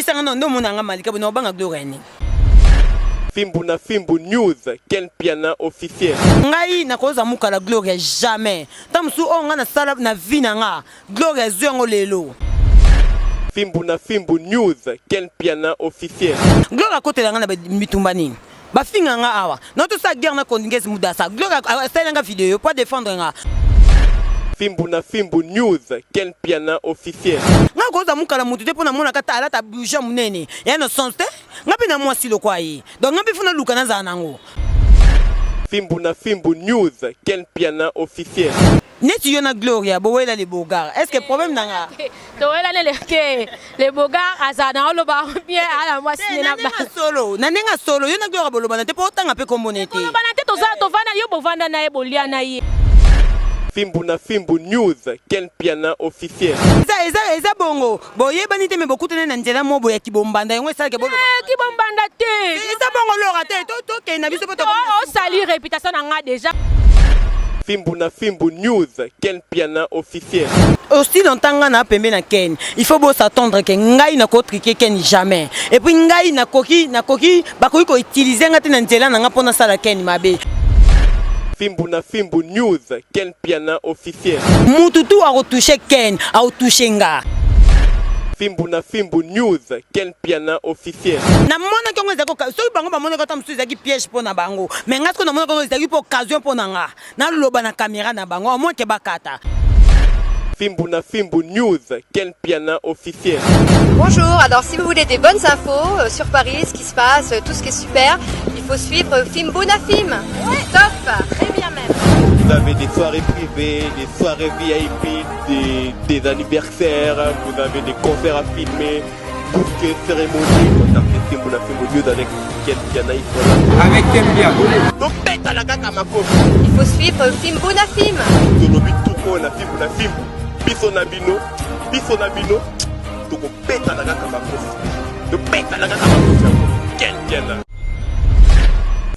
yebisa ngana ndo mona nga Malika bono banga Gloria ni. Fimbu na Fimbu News, Ken Piana officiel. Ngai na koza muka la Gloria jamais. Tamsu o nga na sala na vina nga. Gloria zuango lelo. Fimbu na Fimbu News, Ken Piana officiel. Gloria kote la nga na mitumba nini. Ba finga nga awa. Na to sa guerre na kondingezi mudasa. Gloria sa nga vidéo pour défendre nga. Fimbu na Fimbu News, Ken Piana officiel. Nga koza muka la mutu te pona mona kata ala ta bouger munene. Ya no sens te. Nga pe na mwasi lo kwa yi. Donc nga pe funa luka na za nango. Fimbu na Fimbu News, Ken Piana officiel. Neti yo na Gloria bowela le bogar. Est-ce que problème nanga? To wela le bogar azana olo ba bien ala mwasi na ba. Solo. Na nenga solo yo na Gloria boloba na te po tanga pe kombonete. Boloba na te to za to vana yo bovanda na e bolia na ye. Fimbu na Fimbu News, Ken Piana officiel. Eza bongo. Boye bani te me bokutu na nzela mo boya kibombanda ngo sala ke bolo. Kibombanda te. Eza bongo lora te to ke na biso poto. O sali réputation na nga déjà. Fimbu na Fimbu News, Ken Piana officiel. Aussi longtemps na pembe na Ken. Il faut beau s'attendre que ngai na ko triquer Ken jamais. Et puis ngai na koki bakoki ko utiliser ngati na nzela na nga pona sala Ken mabe. Fimbu na Fimbu News, Ken Piana officiel. Mututu a retouché Ken, a retouché nga. Fimbu na Fimbu News, Ken Piana officiel. Na mona kongo ezako so bango ba mona ko tam su ezaki piège pona bango. Mais ngas ko na mona kongo ezaki pour occasion pona nga. Na loba na caméra na bango au moins ke bakata. Fimbu na Fimbu News, Ken Piana officiel. Bonjour, alors si vous voulez des bonnes infos sur Paris, ce qui se passe, tout ce qui est super, il faut suivre Fimbu na Fim. Top, très bien même. Vous avez des soirées privées, des soirées VIP, des anniversaires, vous avez des concerts à filmer, tout ce qui est cérémonie. Contactez Fimbu na Fimbu News avec Ken Piana. Avec Ken Piana. Donc pète à la gata ma coche. Il faut suivre Fimbu na Fim. Zolobi tout na Fimbu na Fimbu. Biso na bino, toko peta na gata ma coche. De peta na gata ma coche. Ken Piana.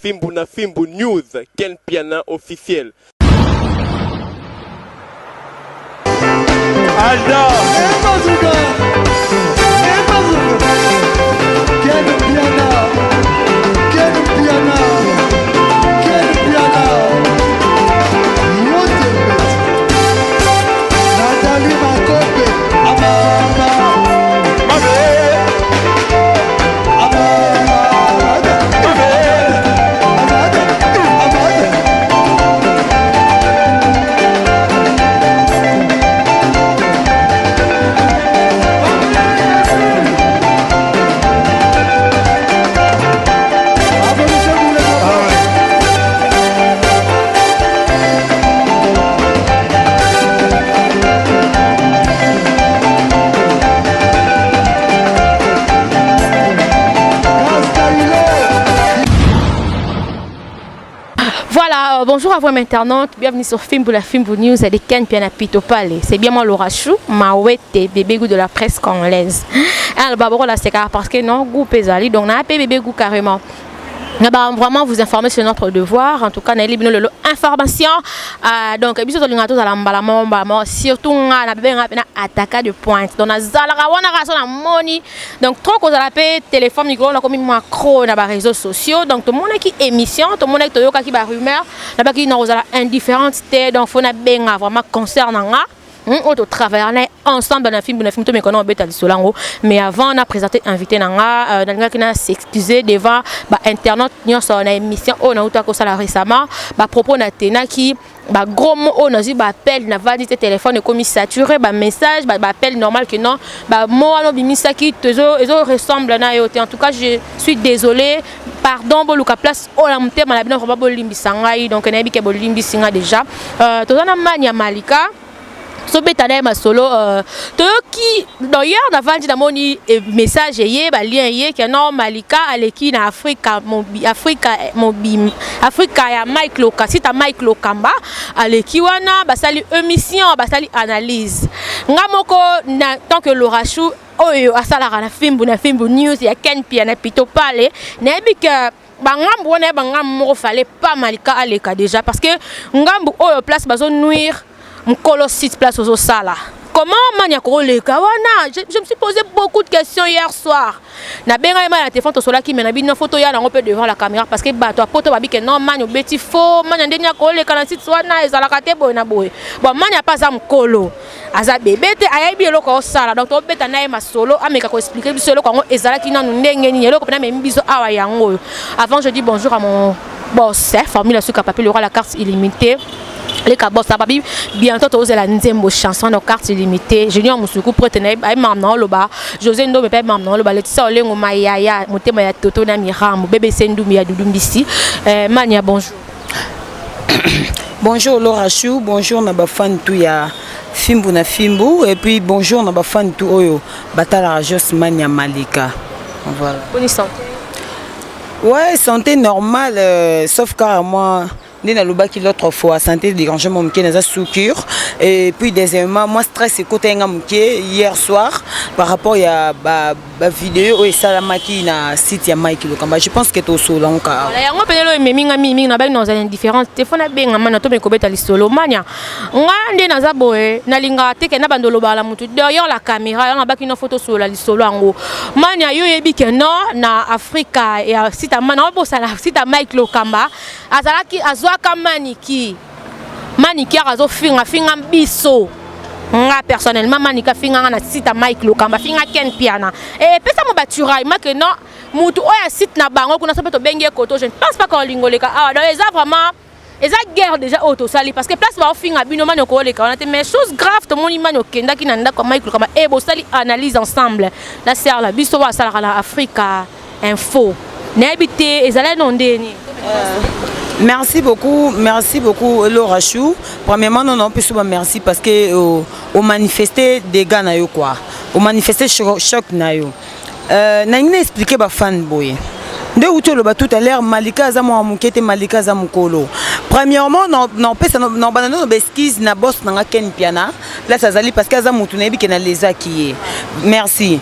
Fimbu na Fimbu News, Ken Piana officiel. Alda Voilà, bonjour à vous mes internautes, bienvenue sur Fimbu la Fimbu News et de Ken Piana Pito Palais. C'est bien moi Laura Chou, Mawete, bébé goût de la presse congolaise. Alors bah là c'est car parce que non goût pesali donc on a appelé bébé goût carrément. Vraiment vous informer sur notre devoir. En tout cas, nous avons information. Donc, surtout, on a attaqué de pointe. Donc, donc, trop qu'on a appelé téléphone, micro, on a commis macro dans les réseaux sociaux. Donc, tout le monde qui émission, tout le monde qui a rumeur, qui est indifférente. Donc, il faut vraiment concernant. On travaille ensemble dans un film mais avant on a présenté invité nanga qui n'a s'excuser devant internet nous sur une émission on a eu ça récemment propos na tena qui gros mot on a dit appel na validité téléphone comme saturé message appel normal que non mot no bimisa qui toujours ressemble na yote. En tout cas je suis désolé pardon boluka place on a monté na bino ba bolimbisa ngai donc na bike bolimbisa nga déjà tozana mania malika so betana ma solo to qui d'ailleurs on a vendu dans mon message yé lien yé que non malika aleki na Afrika ya Mike Loka si ta Mike Lokamba aleki wana basali émission basali analyse ngamoko na tant que Laura Chou oyo asala na Fimbu News ya Ken Piana Pito Palais na bika bangambu wana bangambu fallait pas malika aleka déjà parce que ngambu oyo place bazo nuire Mkolo site place aux sala. comment mania koleka wana? Je me suis posé beaucoup de questions hier soir. Na benga ma la téléphone to sola ki mena bi na photo ya na on peut devant la caméra parce que ba to poto ba bi que non mania beti faux mania ndenya koleka na site wana ezala kate boy na boy. Bon mania pas za mkolo. Aza bébé te ayabi eloko osala donc to beta na ye masolo ameka ko expliquer biso eloko ngo ezala ki nanu ndenge ni eloko pena membi biso awa yango. Avant je dis bonjour à mon boss, formule sur capable il aura la carte illimitée. Les cabos ça papi bientôt tu oses la nzembo chanson de carte illimitée. Junior Musuku prêter ay mamna loba. José Ndo me pe mamna loba letisa olengo mayaya motema ya toto na miramu bébé Sendou ya dudumbisi. Mania bonjour. Bonjour Laura Chou, bonjour na ba fan tout ya Fimbu na Fimbu et puis bonjour na ba fan tout oyo Batala Jos Mania Malika. Voilà. Bonne santé. Ouais, santé normale sauf car moi Nina Lubaki l'autre fois santé dérangement mouké dans sous cure et puis deuxièmement moi stress côté nga mouké hier soir par rapport à ba vidéo et salamaki na site ya Mike Lokamba je pense que to solo encore la yango penelo meminga mimi na ba dans une différence téléphone benga mana to me kobeta lisolo mania nga ndé na zaboé na linga teke na bandolo bala mutu derrière la caméra nga baki na photo sur la lisolo ngo mania yo yebi que non na Afrika et site mana bo sala site Mike Lokamba azalaki azwaka maniki azo finga biso nga personnellement manika finga na site Mike Lokamba finga Ken Piana et pesa mo baturai ma que non mutu oya site na bango kuna sope to benge koto je ne pense pas qu'on lingoleka ah donc les vraiment les guerre déjà auto sali parce que place ba finga bino manyo ko leka on a mais chose grave to moni manyo kenda ki nanda ko Mike Lokamba et bo sali analyse ensemble la sert la biso wa sala la Africa info n'habité ezala nondeni. Merci beaucoup Laura Chou. Premièrement non plus souvent merci parce que au manifester des gars na yo quoi. Au manifester choc na yo. Na ngi expliquer ba fan boy. De outo le ba tout à l'heure Malika za mo mukete Malika za mukolo. Premièrement non pesa non banano no besquise na boss na Ken Piana. Là ça zali parce que za mutu na bi ke na leza qui est. Merci.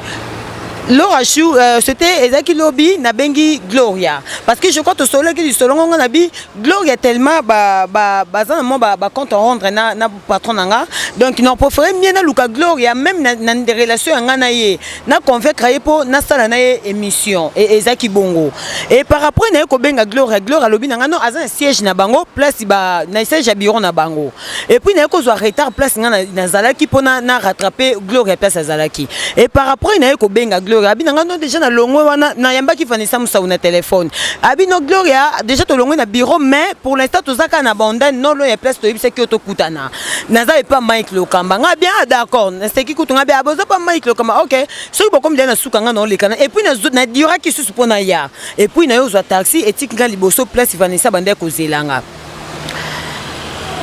Laura Chou, c'était Ezaki Lobby na bengi Gloria parce que je crois que solo qui du solo on a bi Gloria tellement compte rendre na patron nanga donc non préféré mieux na luka Gloria même na des relations ngana ye na convaincre pour na sala na émission et Ezaki Bongo et par rapport na ko benga Gloria Lobby nanga non azan siège na bango place ba na siège à bureau na bango et puis na ko zo retard place ngana na zalaki pour na rattraper Gloria place zalaki et par rapport na ko benga Abi nangano déjà na longo wana na yamba ki fanisa musa na téléphone abi no Gloria déjà to longo na bureau mais pour l'instant to zaka na bondane non lo ya place to yibise ki to kutana naza pas Mike Lokamba nga bien d'accord c'est qui kutunga bien aboza pas Mike Lokamba OK so ko comme na suka nga no lekana et puis na dira ki susu pona ya et puis na yo zo taxi etik nga liboso place fanisa bande ko zelanga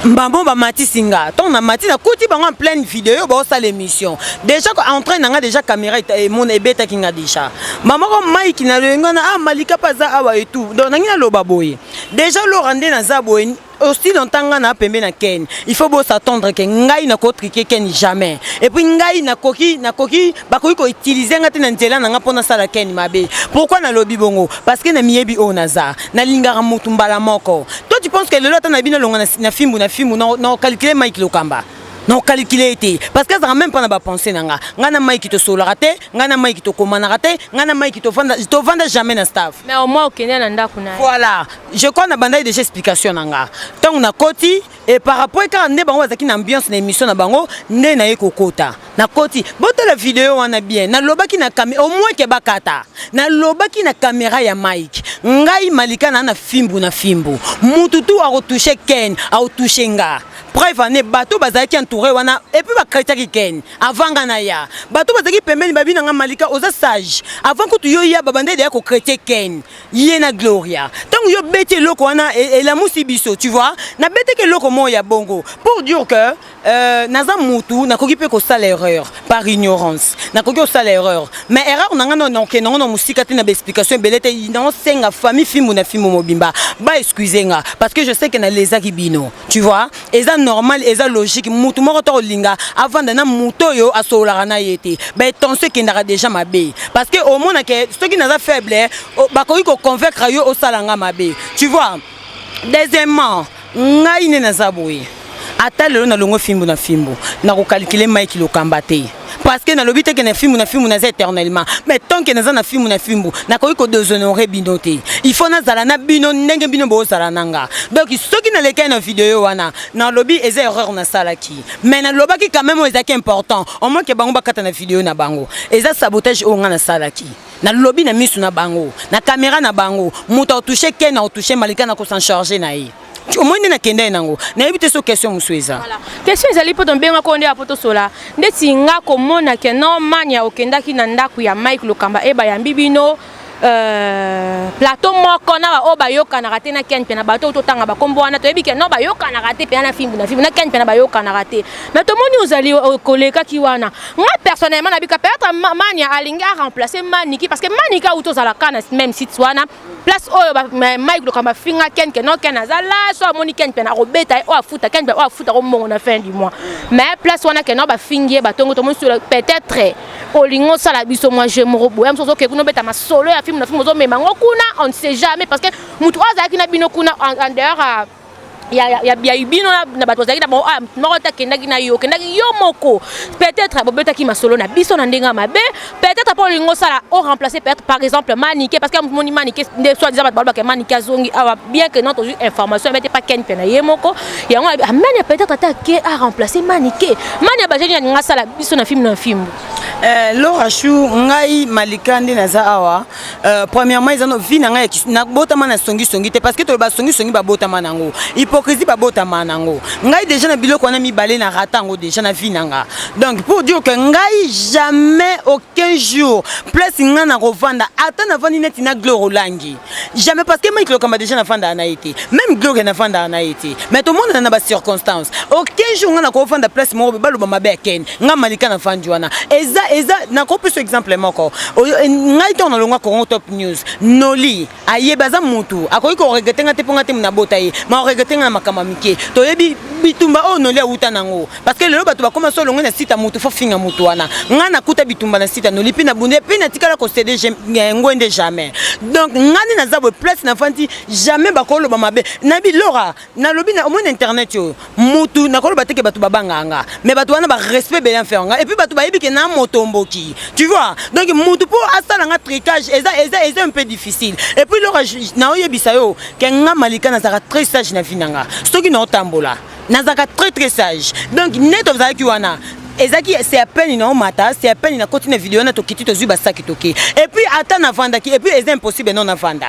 Mbambo ba mati singa ton na mati na koti bango en pleine vidéo ba ça l'émission déjà en train nga déjà caméra et mon ebeta kinga déjà maman ko Mike na lenga na Malika paza awa et tout donc ngina loba boye déjà lo rende na za boye aussi longtemps na pembe na Ken il faut beau s'attendre que ngai na ko triquer Ken jamais et puis ngai na koki ba ko utiliser ngati na nzela na ngapona sala Ken mabe pourquoi na lobi bongo parce que na miebi onaza na lingara mutu mbala moko toi tu penses que le lot na bino longa na filmu non calculer Mike Lokamba non calculer été parce que ça même pas na penser nanga ngana Mike to solo raté ngana Mike to komana raté ngana Mike to vendre jamais na staff mais au moins okenya na ndako na voilà je crois na banda déjà explication nanga tant na koti et par rapport quand ne bango azaki na ambiance na émission na bango ne na ekokota na koti bote la vidéo wana bien na lobaki na caméra au moins ke bakata na lobaki na caméra ya Mike ngai Malika na fimbu mutu tu a retouché Ken a retouché nga preuve ne bateau bazaki entouré wana et puis ba kretiaki Ken avant ngana ya bateau bazaki pembeni babi na Malika oza sage avant que tu yo ya babande de ko kretier Ken yena Gloria tant yo bete loko wana et la musibiso tu vois na bete ke loko mo ya bongo pour dire que naza mutu na koki pe ko sala erreur par ignorance na koki ko sala erreur mais erreur nanga non ke non musika te na explication belete non senga famille fimu na fimu mobimba ba excusez nga parce que je sais que na les akibino tu vois et ça normal et ça logique mutu moko to linga avant de na muto yo asola na yete ba tension qui ndara déjà mabe parce que au moins que ceux qui naza faible ba koki ko convaincre yo au salanga mabe tu vois deuxièmement ngai ne naza boye ata lelo na longo fimbu na fimbu na ko calculer Mike Lokamba te parce que na lobi te que na fimbu na éternellement mais tant que na fimbu na ko ko déshonorer bino te il faut na zala na bino ndenge bino bo zala nanga donc soki na leka na vidéo wana na lobi eza erreur na sala ki mais na lobaki quand même eza important au moins que bango bakata na vidéo na bango eza sabotage o nga na sala ki na lobi na misu na bango na caméra na bango muto toucher ken na toucher malika na ko s'en charger na yi au moins na kende nango na éviter so question musueza voilà question ezali po tombenga ko nde apoto sola ndeti nga komona ke no mania okendaki na ndaku ya Mike Lokamba eba ya mbibino plateau moko na ba obayoka na raté na ken pe na bato to tanga ba kombo wana to yebi ke no bayoka na raté pe na film na ken pe na bayoka na raté mais to moni ozali koleka ki wana moi personnellement na bika peut-être mania alinga remplacer Maniki parce que Manika auto za la kana même site wana place oyo Mike Lokamba finga ken ke no ken azala so moni ken pe na robeta o afuta ken pe o afuta ko mongo na fin du mois mais place wana ke no ba fingie batongo to moni peut-être olingo sala biso moi je me robo ya msozo ke kuno beta ma solo ya film na film ozo mema ngokuna on ne sait jamais parce que mutu azaki na bino kuna en dehors ya bino na bato zaki na bon moko ta kendaki na yo kendaki yo moko peut-être bobeta ki masolo na biso na ndenga mabe peut-être pour lingo sala au remplacer peut-être par exemple Manike parce que moni Manike de soit disant bato ba Manike azongi bien que non toujours information mais pas ken pena ye moko ya ngona amene peut-être attaquer à remplacer Manike mania ba jeni nga sala biso na film Laura Chou ngai malikandi na za awa premièrement ils ont vie na ngai na botama na songi te parce que to ba songi ba botama nango hypocrisie ba botama nango ngai déjà na biloko na mi balé na ratango déjà na vie nanga donc pour dire que ngai jamais aucun jour plus nga na rovanda ata na vandi net na Gloire Olangi jamais parce que Mike Lokamba déjà na fanda na été même Gloire na fanda na été mais tout le monde na ba circonstances aucun jour nga na rovanda place mo ba lo ba mabe ken nga malika na fandi wana eza na ko plus exemple moko ngai to na longwa ko top news noli ayebaza mutu akoyi ko regretenga te ponga te na botaye ma regretenga na makama mike to yebi bitumba o noli auta nango parce que lelo bato ba koma so longwe na sita mutu fo finga mutu wana nga na kuta bitumba na sita noli pina bunde pina tikala ko céder ngwende jamais donc ngani na zabo place na fanti jamais ba ko lo ba mabe na bi Laura na lobi na au moins internet yo mutu na ko lo bateke bato babanga mais bato wana ba respect bien faire nga et puis bato ba yebi ke na motomboki tu vois donc mutu pour asala nga tricage eza un peu difficile et puis Laura na oyebisa yo ke nga malika na zaka très sage na finanga soki na otambola na zaka très sage donc net of zaki wana ezaki c'est à peine na mata c'est à peine na continue vidéo na to kiti to zuba saki toke et puis ata na vanda ki et puis c'est impossible non na vanda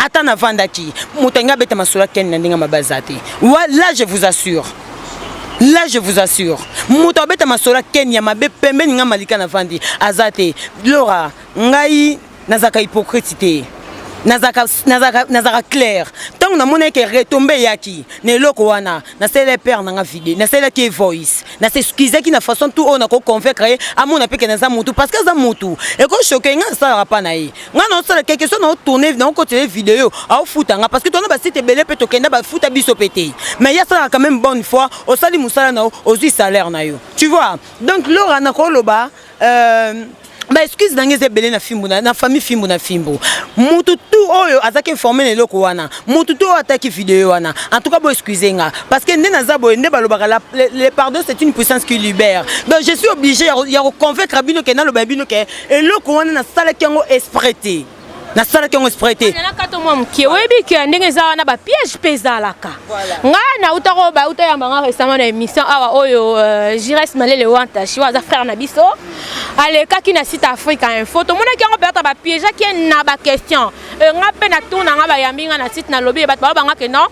ata na vanda ki mutenga beta masura ken na ndinga mabazati là je vous assure muto beta masura Kenya mabe pembe nga malika na vandi azate Laura ngai nazaka hypocrite nazaka clair tant na mona ke retomber yaki ne loko wana na sele père na nga vidéo na sele ki voice na s'excuser ki na façon tout on a ko convaincre amona pe ke na za mutu parce que za mutu e ko choquer nga ça pa na yi nga no sala quelque chose na tourner na ko télé vidéo au futa nga parce que toi na ba site belé pe to kenda ba futa biso pété mais ya ça quand même bonne fois au sali musala na au salaire na yo tu vois donc Laura na ko loba ba excuse nangeze belé na fimbu na famille fimbu na fimbu mutu tout oyo azaki informer les loko wana mutu tout attaque vidéo wana en tout cas bo excusez nga parce que nde nazabo nde balobaka le pardon c'est une puissance qui libère donc je suis obligé ya convaincre bino ke na lo babino ke et loko wana na sala kengo esprité na sala kengo esprité na kato mom ki webi ki ndenge za wana ba piège pezalaka nga na utako ba utayamba nga récemment na émission awa oyo Jires Malele wanta chiwa za frère na biso ale kaki na site Africa Info to mona ki ngo peut-être ba piège ki na ba question nga pe na tuna nga ba yambi nga na site na lobby ba ba nga ke non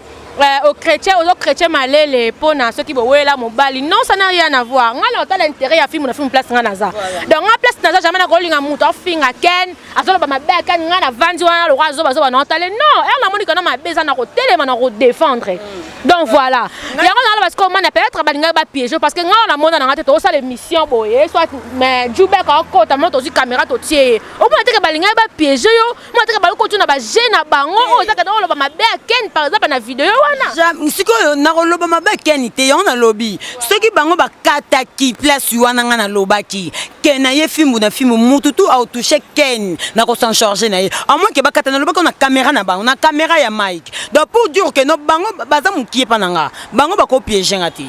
aux chrétiens malele pona ceux qui bowela mobali non ça n'a rien à voir ngala ota l'intérêt ya film na film place nga naza donc nga place naza jamais na kolinga muto finga ken azolo ba mabe kan nga na vandi wana lo razo bazo na otale non elle na moni kana mabeza na ko telema na ko défendre donc voilà ya ngala parce que on a peut-être balinga ba piéger parce que nga na mona na ngate to ça l'émission boye soit mais jube ka ko ta moto zu caméra to tie o mo teke balinga ba piéger yo mo teke ba ko tuna ba jeune bango o za ka do lo ba mabe ken par exemple na vidéo sikoyo na koloba mabe keni te yo na lobi soki bango bakataki place wana nga na lobaki ken na ye fimbu na fimbu mutu tu au toucher ken na ko s'en charger na ye à moins que bakata na lobaka na caméra na bango na caméra ya Mike donc pour dire que no bango baza mukie pananga bango bako piéger ngati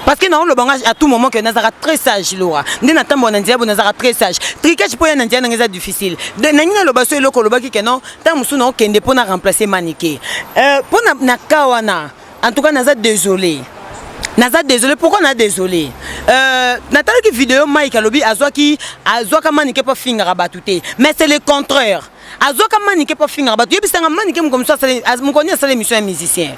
parce que non le bangage à tout moment que nazara très sage Laura ndé na tambo na ndia bo nazara très sage tricage pour na ndia na ngeza difficile de nangina lo baso eloko lo baki que non tant musu na okende pour na remplacer Maniké pour na kawana en tout cas naza désolé pourquoi on a désolé Nathalie qui vidéo Mike alobi azwaka Maniké pas finga rabatouté mais c'est le contraire azwaka Maniké pas finga rabatouté bisanga Maniké comme ça mon connait ça l'émission musicien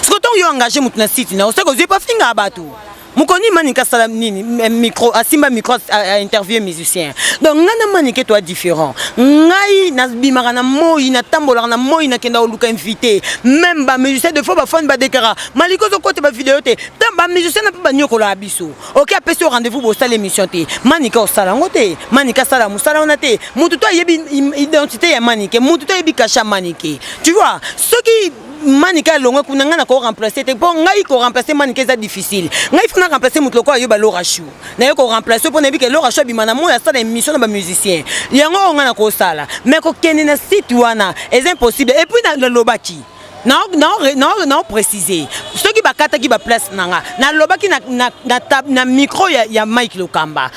ce que ton yo engagé mutuna site na osako je pas finga rabatou Mukoni Maniké sala nini micro asimba micro interview musicien donc ngana Maniké toi différent ngai na bimaka na moyi na tambola na moyi na kenda oluka invité même ba musicien de fois ba fond ba dekara maliko zo côté ba vidéo te tam ba musicien na ba nyoko la biso OK apesi rendez-vous bo sala émission te Maniké o sala ngote Maniké sala musala on te mutu to yebi identité ya Maniké mutu to yebi kasha Maniké tu vois ce qui Maniké longo kuna ngana ko remplacer te bon ngai ko remplacer Maniké c'est difficile ngai faut na remplacer mutloko ayo ba Laura Chou na yo ko remplacer pour na bi ke Laura Chou bi mana mo ya sala émission na ba musicien yango ngana ko sala mais ko kene na site wana est impossible et puis na lobaki non préciser ceux qui ba kata qui ba place nanga na lobaki na micro ya Mike Lokamba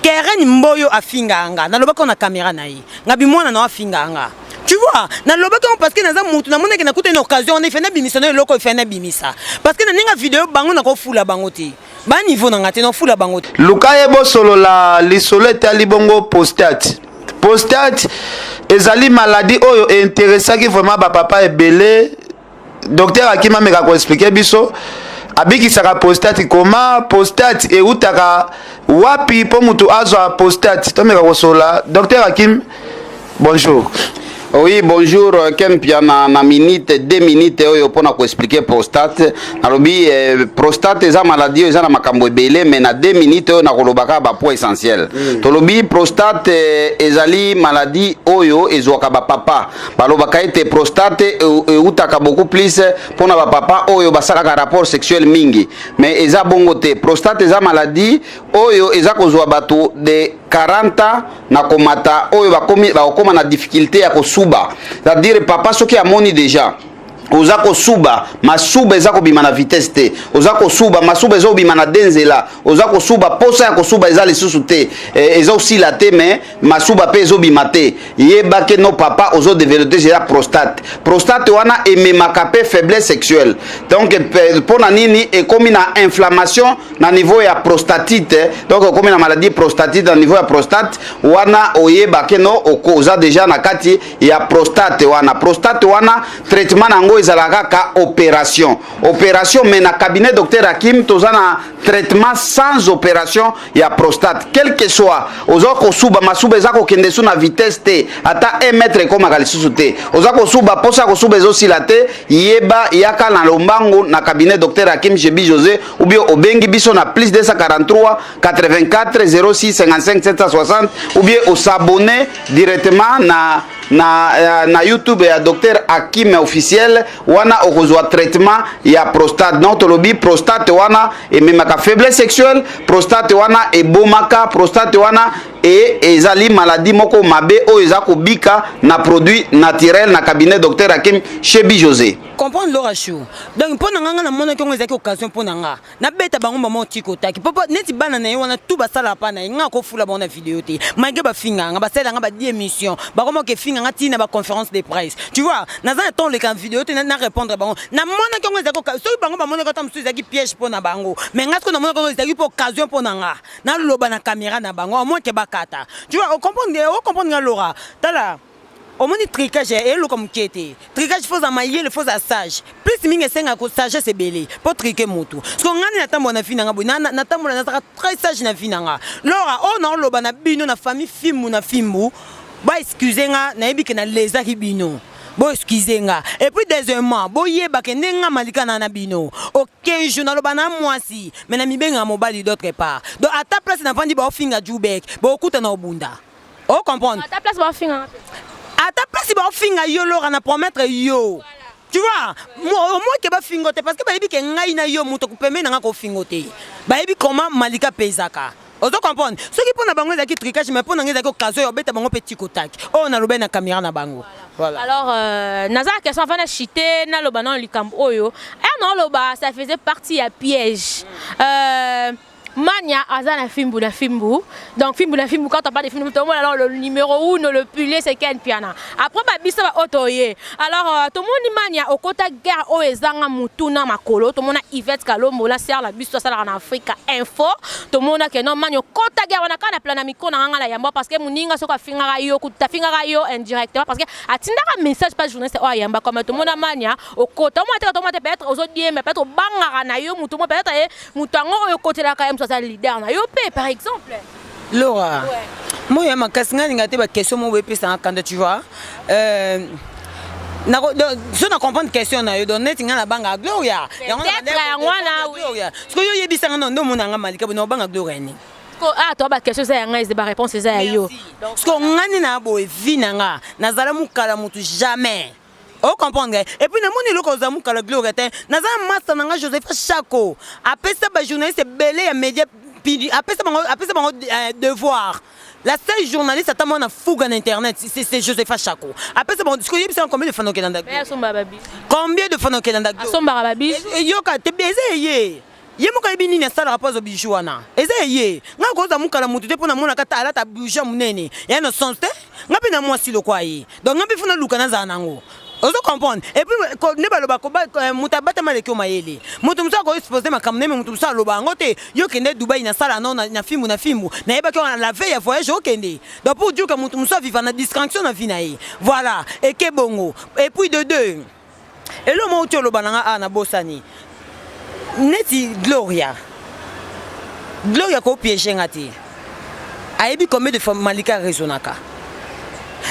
Keren Mboyo afinga anga na lobaki na caméra na yi ngabi mwana na afinga anga. Tu vois, na lobaki parce que naza mutu na mona ke na kuta une occasion on fait na bimisa na loko fait na bimisa parce que na ninga vidéo bango na ko fula bango te ba niveau na ngate na fula bango te Lukaye bo solo la lisolo tali bongo postate ezali maladie oyo intéressant qui vraiment ba papa ebele docteur Akima meka ko expliquer biso abiki saka postate comment postate e utaka wapi po mutu azwa postate to meka ko sola docteur Hakim bonjour. Oui, bonjour, Kempia, na minute, 2 minutes, oyo pona ko expliquer prostate. Nalobi, prostate eza maladie, eza na makambo ebele, mais na 2 minutes, oyo na kolobaka ba point essentiel. Tolobi, prostate ezali maladie, oyo ezwaka ba papa. Balobaka ete prostate, utaka beaucoup plus, pona ba papa, oyo basalaka rapport sexuel mingi. Mais eza bongo te, prostate eza maladie, oyo eza kozwa bato de 40 na komata oyo bakoma na difficulté ya kosuba c'est-à-dire papa soki amoni déjà oza kosuba masuba eza kobima na vitesse te oza kosuba masuba eza kobima na denzela oza kosuba posa ya kosuba eza lisusu te eza osila te mais masuba pe ezobima te yeba ke no papa ozo développer déjà prostate wana ememaka pe faiblesse sexuelle donc pona nini ekomi na inflammation na niveau ya prostatite donc ekomi na maladie prostatite na niveau ya prostate wana oyeba ke no oza déjà na kati ya prostate wana traitement nango ezalaka ka opération mais na cabinet docteur Hakim tozana traitement sans opération ya prostate quel que soit ozako suba masuba ezako kende su na vitesse te ata 1 mètre koma kalisusu te ozako suba posa ko suba ezosila te yeba yaka na lombango na cabinet docteur Hakim Chebi José ou bien obengi biso na plus 243 84 06 55 760 ou bien o s'abonner directement na YouTube ya docteur Hakim officiel wana okozwa traitement ya prostate non tolobi prostate wana ememaka faiblesse sexuelle prostate wana ebomaka prostate wana ezali maladie moko mabe oyo eza kobika na produit naturel na cabinet docteur Hakim Chebi José comprendre Laura Chou donc pour nanga na mona kongo ezaki occasion pour nanga na beta bango mama tiko taki papa neti bana na wana tout basala pa na nga ko fula bona vidéo te mage ba finga nga basala nga ba di émission ba comment que finga nga tina ba conférence de presse tu vois na za ton le kan vidéo te na répondre bango na mona kongo ezaki so bango ba mona ko tam su ezaki piège pour na bango mais nga ko na mona kongo ezaki pour occasion pour nanga na loba na caméra na bango au moins ke bakata tu vois on comprendre Laura tala au moins tricage et le comme qui était tricage faut à mailler le faut à sage plus mingi senga ko sage c'est belé pour triquer moto parce qu'on ngani natambo na finanga na tambo na très sage na finanga Laura on a loba na bino na famille fimu na fimbu ba excusez nga na yebi ke na leza ki bino bo excusez nga et puis deuxièmement bo yeba ke ndenga malika na bino aucun journal loba na mwasi mais na mibenga mobali d'autre part donc à ta place na vandi ba finga jubek bo kuta na obunda o comprendre à ta place ba finga à ta place ba finga yo Laura na promettre yo tu vois moi que ba fingote parce que ba yebi ke ngai na yo muto kupeme na ko fingote ba yebi comment malika pezaka ozo comprendre ce qui pona bango ezaki tricage mais pona ngeza ko kazo yo beta bango petit kotak oh na lobe na caméra na bango Voilà. Alors, naza question avant de chiter, na loba non likambo oyo. Non loba, ça faisait partie à piège. Mania Azana Fimbu na Fimbu. Donc Fimbu na Fimbu, quand on parle de Fimbu, tout le monde alors le numéro 1, le pilier c'est Ken Piana. Après bah biso va otoye. Alors tout le monde mania au kota guerre o ezanga mutuna makolo, tout le monde a Yvette Kalombo la sert la biso ça en Afrique info. Tout le monde a que non mania kota guerre on a kana plan amiko na ngala yamba parce que muninga soka fingara yo kuta fingara yo indirectement parce que atindaka message pas journaliste o yamba comme tout le monde a mania au kota moi peut-être aux autres mais peut-être bangara na yo mutu peut-être mutango o côté la quand ça leader na yo par exemple Laura moi ya makasanga ngate ba question mo we pesa quand tu vois je na comprendre question na yo donc net ngana banga Gloria ya Gloria ce que yo yebisanga non mona nga malika bo banga Gloria ni ah toi ba question ça nga ba réponse ça yo parce que ngani na bo evinanga nazala mukala mutu jamais. Oh comprendre et puis na moni loko za mukala Gloria te naza master nanga Joseph Chako après ça ba journaliste belé ya média après ça bango devoir la seule journaliste attend na fougue en internet c'est Joseph Chako après ça bon ce que yebisa combien de fanoke dans combien de fanoke dans asomba babi yoka te baiser ye yemuka ebini na sala rapport au bijou wana eza ye nga ko za mukala mutu te pona mona kata ala ta bijou munene ya no sonste nga pe na mwasi lokwa ye donc nga pe funa luka na za nango. Vous comprenez? Et puis, ne pas le bakoba, mutabata maleki omayele. Mutumsa ko exposer makamne, mutumsa loba ngote. Yo kende Dubai na sala non na filmu na eba ko la veille voyage au kende. Donc pour dire que mutumsa viva na distraction na vinae. Voilà. Et que bongo. Et puis de deux. Et le mot tio loba na na bosani. Neti Gloria. Gloria ko piéger ngati. Ayebi combien de fois Malika raisonnaka.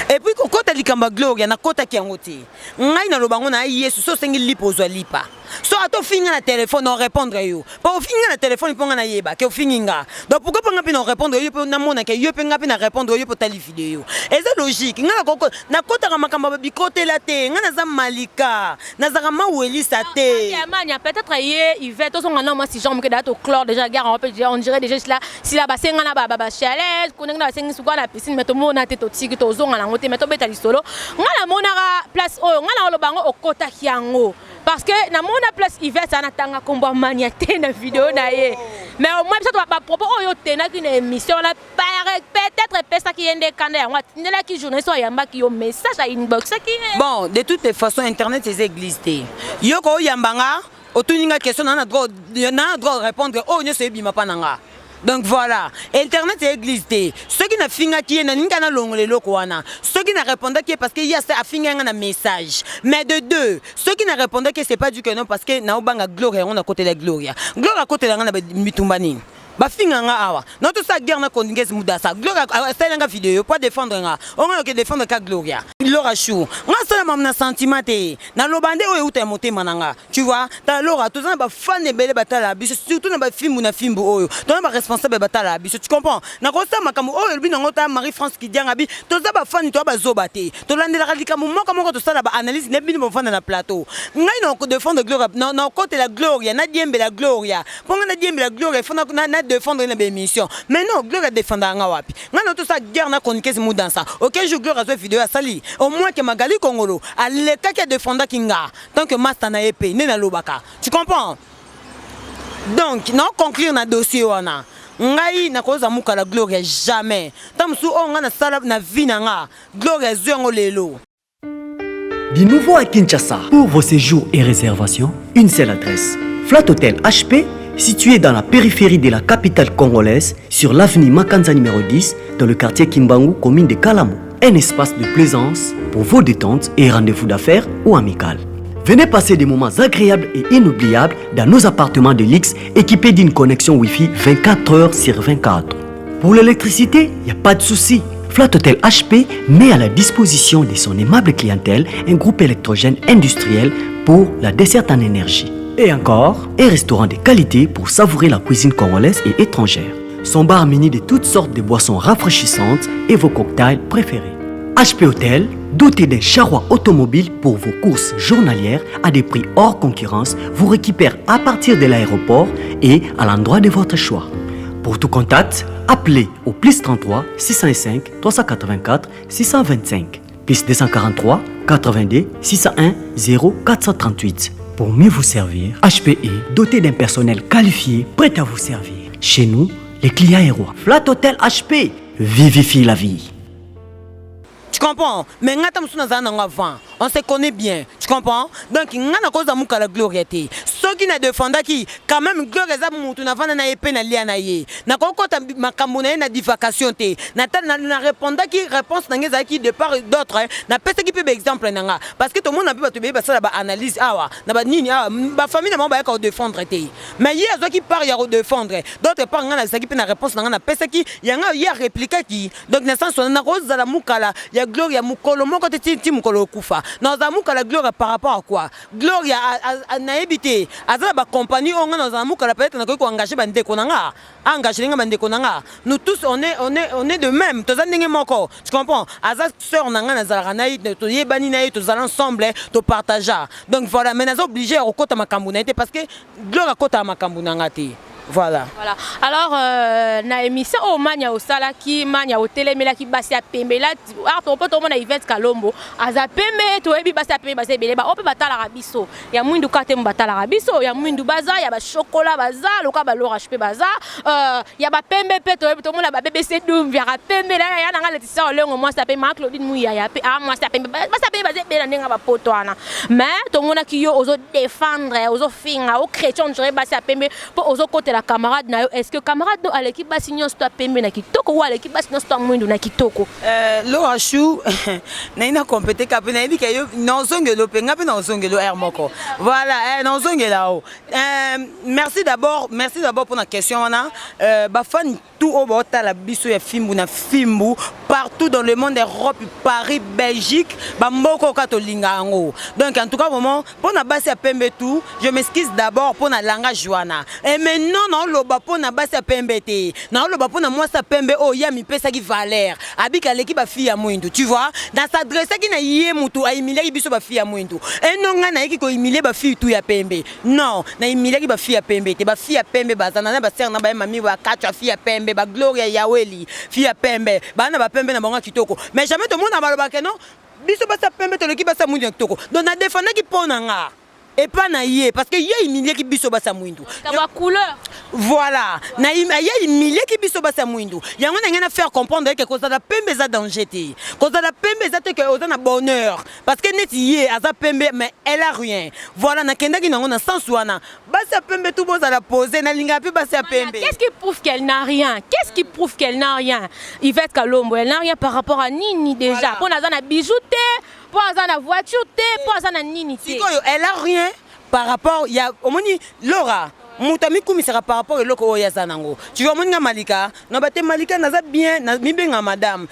Et puis quand tu as Gloria na kota ki yangote ngai na lobango na yesu so sengi lipo zo lipa so ato finga na téléphone on répondre yo pas finga na téléphone ponga na yeba ke finga donc pourquoi pas ngapi na répondre yo pe na mona ke yo pe ngapi na répondre yo pe tali vidéo et c'est logique nga na kota ka makamba bi côté la te nga na za Malika na za ma weli sa te mania peut-être il va tous on a moi si jambe que date au chlore déjà gare on dirait déjà là si la basenga na baba chaleur ko nga basenga su kwa la piscine mais tout monde na tete tiki to zonga na ngote mais to beta lisolo nga na monaka place oyo nga na lobango okota kiango parce que na mona place Yvette ana tanga komba mania te na vidéo na ye mais au moins ça ba propos oyo te na une émission là peut-être pesa ki ende kanda ya ngwa tindela ki journaliste yamba ki yo message à inbox ki bon de toutes les façons internet c'est existé yo ko yambanga otuninga question na droit répondre oh nyo se bima pananga. Donc voilà, internet est existé. Ceux qui n'ont finga qui est na ninga na longole loko wana. Ceux qui n'ont répondu qui est parce qu'il y a ça a finga un message. Mais de deux, ceux qui n'ont répondu que c'est pas du que non parce que na obanga Gloria on a côté la Gloria. Gloria côté la ngana mitumbani. Ba finga nga awa. Non tout ça guerre na kondingez mudasa. Gloria ça nga vidéo pas défendre nga. On va que défendre ka Gloria. Laura Chou. Nga ça na sentiment te. Na lobande o euta moté mananga. Tu vois? Ta Laura tout ça ba fan de belle batala biso surtout na ba film na film oyo. Ton ba responsable batala biso. Tu comprends? Na ko ça makamu oyo bi na ngota Marie-France qui dianga bi. To za ba fan to ba zobate. To landela radika mo moko to sala ba analyse ne bi mo fan na plateau. Ngai no ko défendre Gloria. Non côté la Gloria, na diembe la Gloria. Ponga na diembe la Gloria, faut na défendre une émission. Mais non, Gloria défendre nga wapi. Nga no tout ça guerre na chroniquer mu dans ça. OK, je Gloria zo vidéo à sali. Au moins que Magali Kongolo a l'état qui défendre kinga tant que master na épée né na lobaka. Tu comprends? Donc, non conclure na dossier wana. Ngai na koza muka la Gloria jamais. Tamsu o nga na sala na vie na nga. Gloria zo lelo. Du nouveau à Kinshasa. Pour vos séjours et réservations, une seule adresse. Flat Hotel HP, situé dans la périphérie de la capitale congolaise, sur l'avenue Makanza numéro 10, dans le quartier Kimbangu, commune de Kalamo. Un espace de plaisance pour vos détentes et rendez-vous d'affaires ou amicales. Venez passer des moments agréables et inoubliables dans nos appartements de luxe équipés d'une connexion Wi-Fi 24 heures sur 24. Pour l'électricité, il n'y a pas de souci. Flat Hotel HP met à la disposition de son aimable clientèle un groupe électrogène industriel pour la desserte en énergie. Et encore, un restaurant de qualité pour savourer la cuisine congolaise et étrangère. Son bar muni de toutes sortes de boissons rafraîchissantes et vos cocktails préférés. HP Hotel, doté d'un charroi automobile pour vos courses journalières à des prix hors concurrence, vous récupère à partir de l'aéroport et à l'endroit de votre choix. Pour tout contact, appelez au plus 33 605 384 625, plus 243 82 601 0438. Pour mieux vous servir, HPE, doté d'un personnel qualifié, prêt à vous servir. Chez nous, les clients et rois. Flat Hotel HP, vivifie la vie. Tu comprends? Mais ngata musuna zana avant. On se connaît bien. Tu comprends? Donc ngana koza muka la gloriété. Ceux qui na défendent qui quand même gloire za mutu na vana na épée na lia na ye. Na kokota makambo na divacation te. Na répondant qui réponse na ngeza qui de part d'autres na pese qui peut exemple nanga parce que tout le monde na peut te ba ça ba analyse awa na ba nini ba famille na ba ka défendre te. Mais hier zo qui part ya défendre. D'autres part ngana ça qui peut na réponse na pese qui yanga hier répliquer qui. Donc na sens na koza la muka la ya gloire ya mukolo moko te ti mukolo kufa. Dans amuka la gloire par rapport à quoi? Gloire à naébité. Azala ba compagnie on dans amuka la peut-être na ko engager bande konanga. Engager nga bande konanga. Nous tous on est de même. To zandenge moko. Tu comprends? Azala sœur nanga na zala na to yebani na to zala ensemble to partager. Donc voilà, mais nazo obligé à kota makambu na parce que gloire kota makambu nanga te. Voilà. Voilà. Alors, na émission au mania au salaki, mania au télé, mais là qui basse à pembe là, on peut tomber na Yvette Kalombo. Aza pembe, tu es bi basse à pembe, basse belé, on peut battre la rabisso. Il y a moins de cartes battre la rabisso, il y a moins de bazar, il y a ba chocolat bazar, le cas ba l'orage bazar, il y a ba pembe pe, tout le monde a bébé c'est doum, via pembe là, il y a dans la tissa au lengo, moi ça paye Marc Claudine Mouya, ya pe, moi ça paye, basse à pembe basé belé n'enga ba potoana. Mais tout le monde qui yo oso défendre, oso finga, au chrétien on dirait basse à pembe pour oso côté camarade na est-ce que camarade à l'équipe basignon sto pembe na kitoko ou à l'équipe basignon sto mwindu na kitoko Laura Chou na ina compété kapé na ibika yo nozongelo pe ngapi nozongelo air moko voilà nozongela merci d'abord pour la question wana ba fan tout au bota la biso ya fimbu na fimbu partout dans le monde, Europe, Paris, Belgique ba mboko katolinga ngo donc en tout cas vraiment pour na base ya pembe tout je m'excuse d'abord pour na langage wana et maintenant non loba pour na base ya pembe te non loba pour na moi sa pembe oh ya mi pesa ki valeur abika l'équipe ba fille ya mwindu tu vois dans s'adresser qui na yé mutu a humilier ki biso ba fille ya mwindu et non nga na yiki ko humilier ba fille tout ya pembe non na humilier ki ba fille ya pembe te ba fille ya pembe bazana na ba ser na ba mami ba katwa fille ya pembe ba gloria ya weli fille ya pembe ba na ba pembe na bango kitoko mais jamais tout le monde na ba ke non biso ba sa pembe to l'équipe ba sa mwindu kitoko donc na défendre ki pona nga et pas na yé parce que yé humilier ki biso ba sa mwindu ka couleur voilà na yé humilier ki biso ba sa mwindu yango na ngena faire comprendre que cause da pembe za danger te cause da pembe za te que oza na bonheur parce que net yé aza pembe mais elle a rien voilà na kenda ki nango na sens wana ba sa pembe tout boza la poser na linga pe ba sa pembe qu'est-ce qui prouve qu'elle n'a rien Yvette Kalombo elle n'a rien par rapport à Nini déjà pour na za na bijou te pour na za na voiture te pour na za na Nini te elle a rien par rapport il y a omoni Laura Moutami sera par rapport au loko yazanango. Tu vois mon malika, na bate malika naza bien, na mibenga madame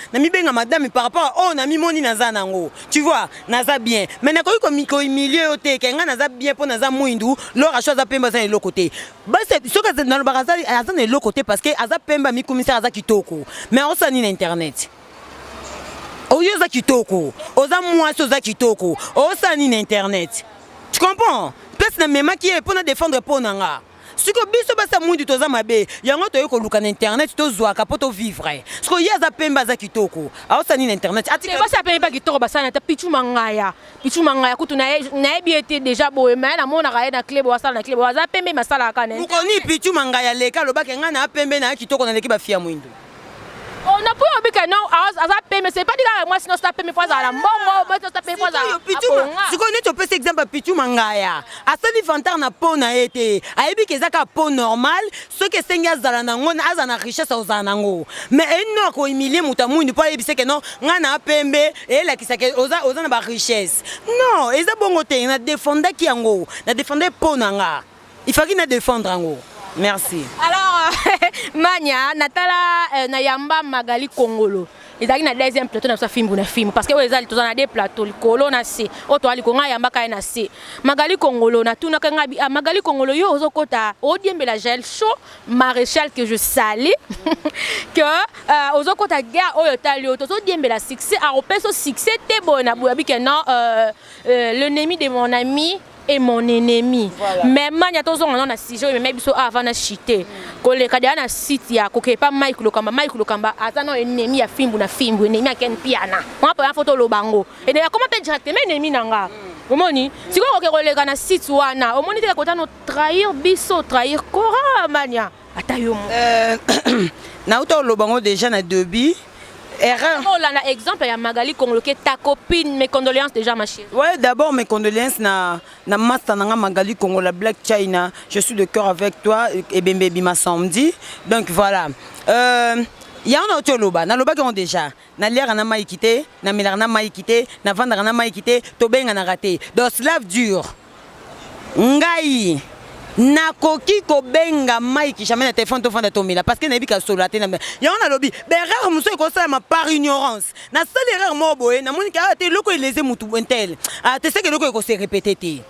par rapport à oh na mi moni nazanango. Tu vois, naza bien. Mais na ko milieu ote kenga naza bien pour naza mwindu, Laura choisa pemba za loko te. Ba c'est ce que dans le baraza azana loko te parce que aza pemba mi commissaire aza kitoko. Mais on s'en na internet. Oyo za kitoko, oza mwasi oza kitoko, o s'en na internet. Tu comprends? Place na mema qui est pour na défendre pour nanga. Si que biso basa mwindu toza mabe, yango toyo ko luka na internet to zwaka poto vivre. Ce que yaza pemba za kitoko. A osani na internet. Atika basa pemba kitoko basana ta pichu mangaya kutu na ebiete déjà boye mais na mona raye na club wasala na club waza pembe masala kana. Ukoni pichu mangaya leka lobaka ngana pembe na kitoko na leki ba fia mwindu. On a pas envie que non, mais c'est pas dire moi sinon ça peut me faire la mbongo, moi ça peut me faire si connais tu peux exemple pichu mangaya. Asali vantar na pona été. Aibi kezaka pon normal, ce que senga zala nango na azana richesse ozanango. Mais eno ko humilier mutamundu pas ebise que non, ngana pembe et la kisake oza na ba richesse. Non, eza bongo te na défendre ki yango, na défendre ponanga. Il faut qu'il na défendre yango. Merci. Alors, Mania, Natala, Nayamba, Magali Congolo. Il y a un deuxième plateau dans ce film, parce que vous avez des plateaux, le colon a C, auto alikonga yamba kaina C. Magali Congolo, na tout na Magali Congolo, yo ozo kota, odiem belagel chaud, maréchal que je salue, que ozo kota guerre oyotalio, ozo diem bela succès, à repérer ce succès, t'es bon, abouabi que non, l'ennemi de mon ami. est mon ennemi. Voilà. Mais mania tozo ngana na sujet mais biso avant na chité. Koleka dia na site ya kokepa Mike Lokamba azana ennemi ya Fimbu na Fimbu ennemi ya Ken Piana. On pa photo lobango. Et de comment te directement ennemi nanga. Omoni siko koleka na site wana omoni te kota no trahir biso trahir Cora mania. Ata yo. Na auto lobango déjà na début. Erreur. Oh là, exemple, il y a Magali Kongloké, ta copine, mes condoléances déjà ma chérie. Ouais, d'abord mes condoléances na master nanga Magali Congo la Black China. Je suis de cœur avec toi et Bembe Bima samedi. Donc voilà. Il y a un autre loba, na loba qui ont déjà. Na l'air na maïkité, na milar na maïkité, na vendre na maïkité, tobenga na raté. Donc slave dur. Ngai. Nakoki ko benga Mike jamais na téléphone to fanda tomila parce que na bika solaté na ya on a lobby berreur muso ko ça ma par ignorance na seule erreur mo boye na moni ka te loko eleze mutu entel ah te sais que loko ko se répéter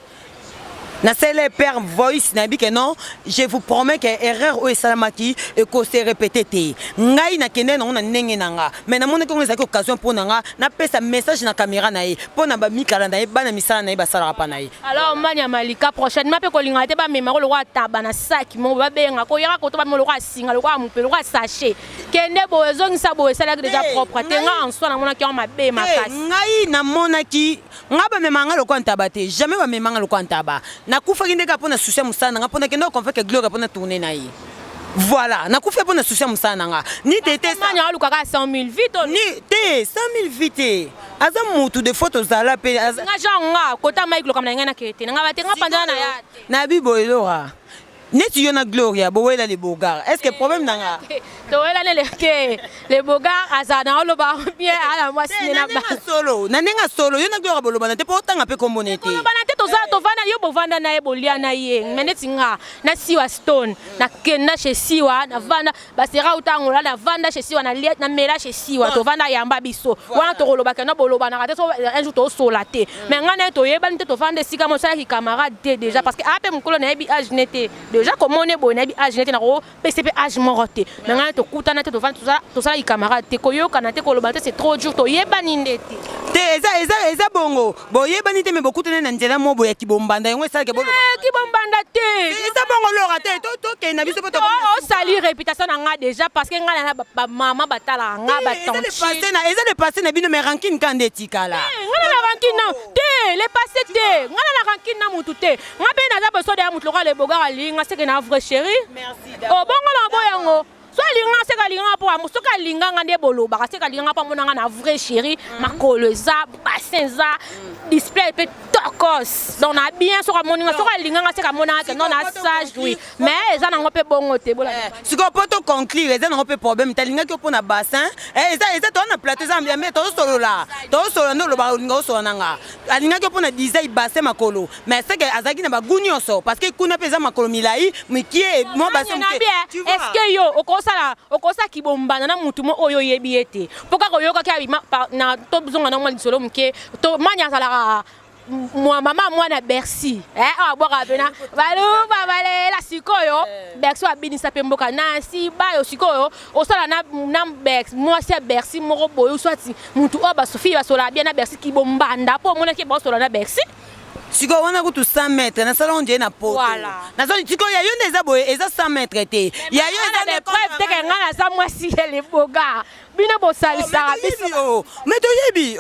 na seule père voice na bika non je vous promets que erreur o salamaki et ko se répéter te ngai na kende na on ndenge nanga mais na moni ko ngeza occasion pour nanga na pesa message na caméra na ye pour na ba mikala na ye bana misala na ye ba sala pa na ye. Alors mania malika prochainement pe ko linga te ba mema ko lo wa taba na sac mo ba benga ko yaka ko to ba mo lo wa singa lo wa mupelo wa sachet kende bo ezongisa bo esala déjà propre te nga en soi na mona ki on mabe makasi ngai na mona ki ngaba mema nga lo ko ntaba te jamais ba mema nga lo ko ntaba na kufa kindeka pona soucier musana nga pona kendo ko fait que gloire pona tourner na ye. Voilà, na kufa pona soucier musana nga ni tete ça mania lu kaka 100,000 vite ni te 100,000 vite aza mutu de photos za la pe nga janga kota Mike Lokamba nga na kete nga ba te nga pandana na ya na bibo elora neti yo na Gloria bo wela le bogar est-ce que problème nanga to wela le bogar azana lo ba bien ala moi na nenga solo yo na Gloria bo lo bana te po tanga pe kombonete lo bana te to za to vana yo bo vanda na e bolia na ye meneti nga na siwa stone na kenda chez siwa na vanda basera utango la na vanda chez siwa na liet na mela chez siwa to vanda yamba biso wana to lo ba kana bo lo bana te so un jour to solaté mais nga na to yeba te to vanda sika mo sala ki camarade déjà parce que ape mukolo na ebi age nete déjà comme on est bon ebi age nete na ko PCP age moroté mais nga to kutana te to vanda to sala ki camarade te koyo kana te ko lo ba te c'est trop dur to yeba ni ndete te eza bongo bo yeba ni te me bokutana na nzela mo boya kibombanda yango esala ke bolo kibombanda te eza bongo lora te to ke na biso poto o sali réputation na nga déjà parce que nga na ba mama batala nga ba tonchi eza le passé na bino me rancune kande tikala nga na rancune na te le passé te nga na rancune na mutu te nga be na za beso de mutu lokale boga linga c'est que na vrai chéri merci o bongo na boyango so linga se ka linga po amuso ka linga nga nde boloba ka se ka linga pa mona nga na vrai chéri makolo za bassin za display pe tokos donc na bien so ka moninga so ka linga nga se ka mona que non na sage oui mais eza na ngope bongo te bola siko poto conclure eza na ngope problème talinga ki opona bassin eza to na plateau za mais to solo no lo ba linga so nanga alinga ki opona design bassin makolo mais c'est que azaki na ba gunyoso parce que kuna peza makolo milai mikie mo bassin tu vois est-ce que yo okosa kibombana na mutu mo oyo yebi ete poka koyoka ki abima na to bizonga na mwa lisolo mke to manya sala mama mwana Bercy aboka pena balu babale la sikoyo Bercy abinisa pe mboka na si bayo sikoyo osala na Bercy moi si Bercy moko boyo swati mutu oba Sophie basola bien na Bercy kibombanda po mona ki basola na Bercy siko wana kutu 100 mètres na salon je na poto na zone siko ya yo ndeza boye eza 100 mètres te ya yo eza des preuves te que ngana sa moi si le boga bino bo salisa mais to yebi